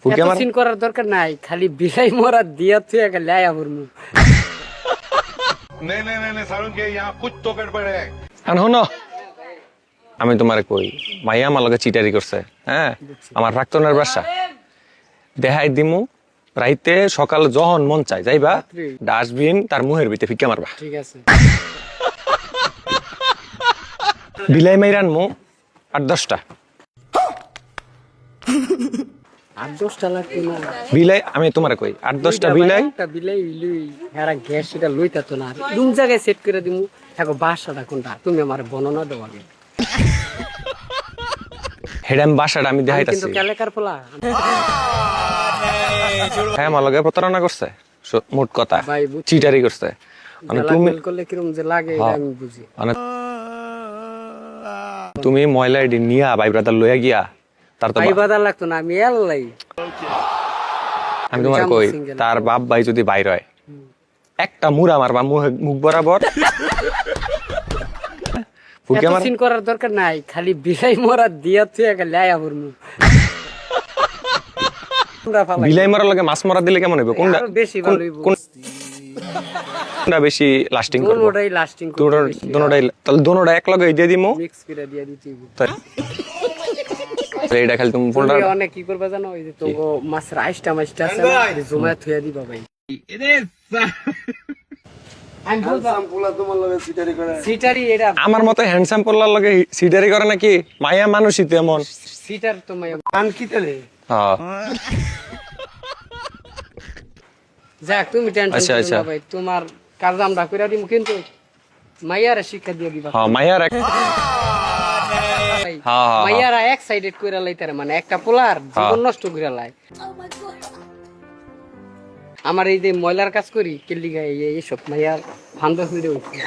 ফুকে আমার সিন করার দরকার নাই, খালি বিলাই মরা দিয়া তুই একটা লাই আমার মুখ। नहीं नहीं नहीं नहीं सारुण के यहाँ कुछ तो गड़बड़ है। আর হনো আমি তোমারে কই মাইয়া আমার লগে চিটারি করছে, হ্যাঁ আমার প্রাক্তনের বাসা দেখাই দিমু রাইতে সকাল যখন মন চাই যাইবা রাত্রে? ডাস্টবিন তার মুহের ভিতরে ফিকে মারবা, ঠিক আছে। বিলাই মাইরা আনমু 8-10টা 8-10টা লাগবে না। বিলাই, আমি তোমারে কই 8-10টা বিলাই একটা বিলাই লুই হেরা গ্যাস সেটা লইতা তো না, রুম জায়গায় সেট করে দিমু। দেখো বাসাটা কোনটা তুমি আমার বর্ণনা দাও আগে। হেডা আমি বাসাটা আমি আমি দেখাইতাছি। কিন্তু ক্যালেকার পোলা হ্যাঁ আমার লগে প্রতারণা করছে, মোট কথা ভাই, বুঝছি। চিটারি করছে। মানে তুমি জ্বালাকল করলে কিরম যে লাগে এটা আমি বুঝি। মানে তুমি ময়লা আইডি নিয়া ভাই ব্রাদার লইয়া গিয়া তার তো ভাই বাদা লাগতো না, আমি এলাই আমি তোমার কই single। তার বাপ ভাই যদি বাইর হয় একটা মুড়া মারবা মুখ বরাবর ফুকে আমার সিন করার দরকার নাই, খালি বিলাই মরা দিয়া তুই একটা লাই আমার মুখ। বিলাই মারার লগে মাছ মারা দিলে কেমন হইব? কোনটা আরো বেশি ভালো হইব। কোনটা বেশি লাস্টিং করবে? দুটোটাই লাস্টিং করবে, দুটোটাই, তাহলে দুটোটা এক লগে দিয়ে দিমু। মিক্স করে দিয়া দিতে হইব। এইটা খালি তুমি ফোনটা তুমি অনেক কি করবে জানো, ওই যে তো মাছের আইসটা মাছটা আছে না, জমায় থুয়া দিবা ভাই। আমি বললাম সিটারি এটা আমার মতো হ্যান্ডসাম পোলার লগে সিটারি করে নাকি? মায়া মানুষই তো এমন। সিটার তো মাইয়া হ্যাঁ যাক, তুমি টেনশন আচ্ছা, করো আচ্ছা। না ভাই, তোমার কাজ আমরা কইরা দিমু, কিন্তু মাইয়ারা শিক্ষা দিয়ে দিবা মায়ার ভাই। হ্যাঁ। মাইয়ারা এক সাইডেড কইরা লাইতারে, মানে একটা পোলার জীবন নষ্ট কইরা লাই। আমার এই যে ময়লার কাজ করি কেলিগা এইসব মাইয়ার ফান্দা হইরে উঠছে।